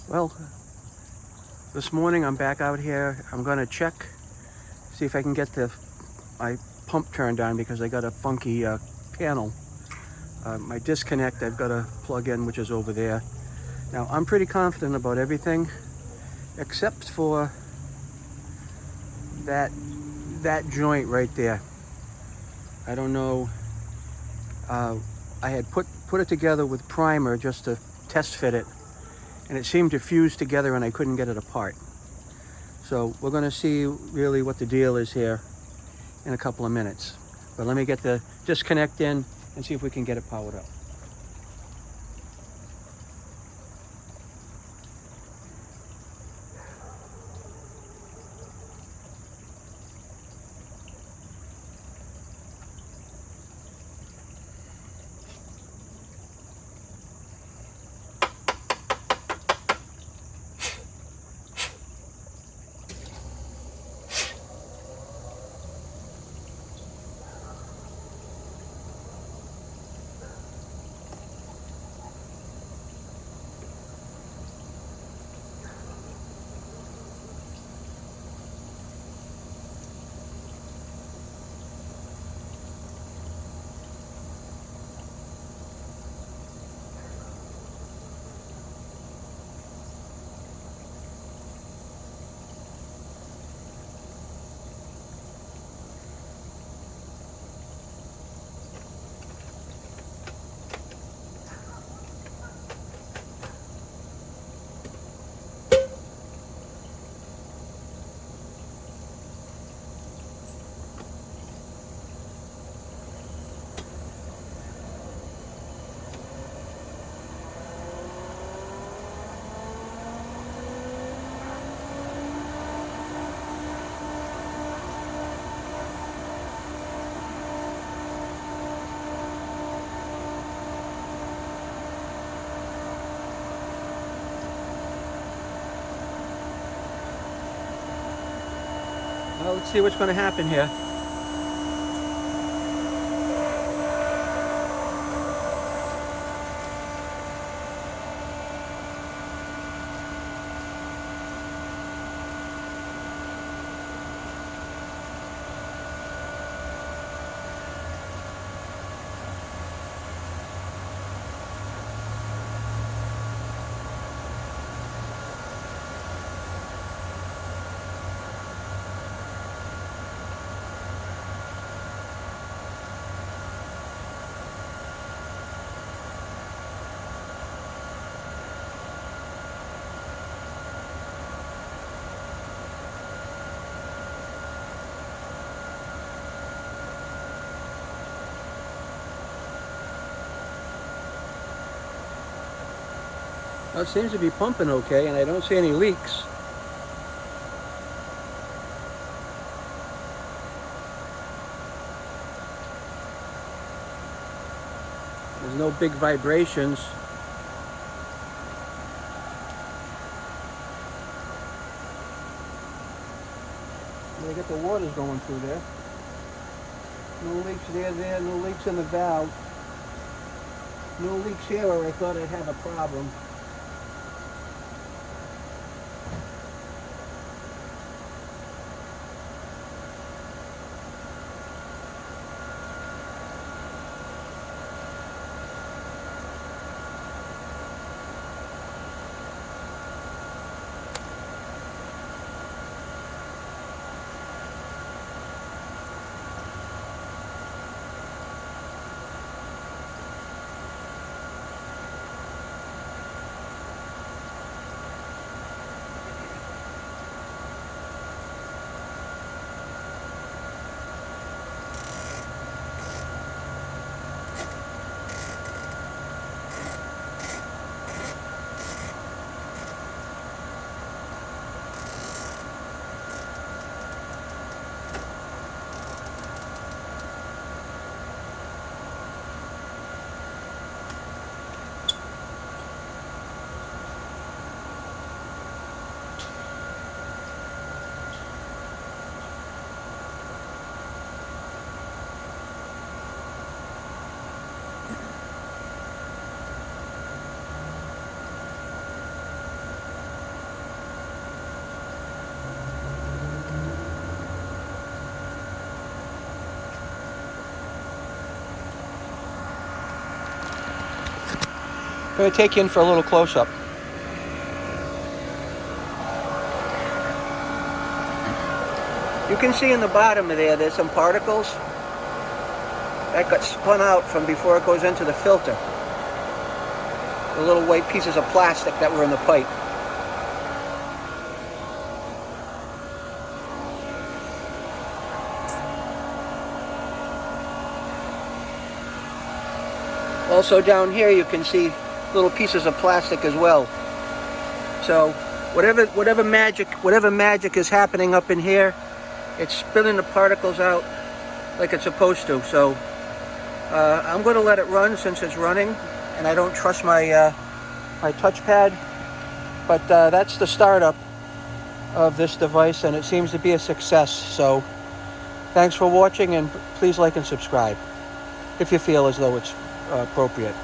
Well, this morning I'm back out here. I'm gonna check, see if I can get my pump turned on because I got a funky panel. My disconnect I've got to plug in, which is over there. Now I'm pretty confident about everything except for that joint right there. I don't know. I had put it together with primer just to test fit it, and it seemed to fuse together and I couldn't get it apart. So we're going to see really what the deal is here in a couple of minutes. But let me get the disconnect in and see if we can get it powered up. Well, let's see what's going to happen here. Well, it seems to be pumping okay, and I don't see any leaks. There's no big vibrations. They got the waters going through there. No leaks there, no leaks in the valve. No leaks here where I thought I'd have a problem. I'm going to take you in for a little close-up. You can see in the bottom of there's some particles that got spun out from before it goes into the filter. The little white pieces of plastic that were in the pipe. Also down here you can see little pieces of plastic as well. So whatever magic is happening up in here, it's spilling the particles out like it's supposed to. So I'm going to let it run since it's running, and I don't trust my my touchpad. But that's the startup of this device, and it seems to be a success. So thanks for watching, and please like and subscribe if you feel as though it's appropriate.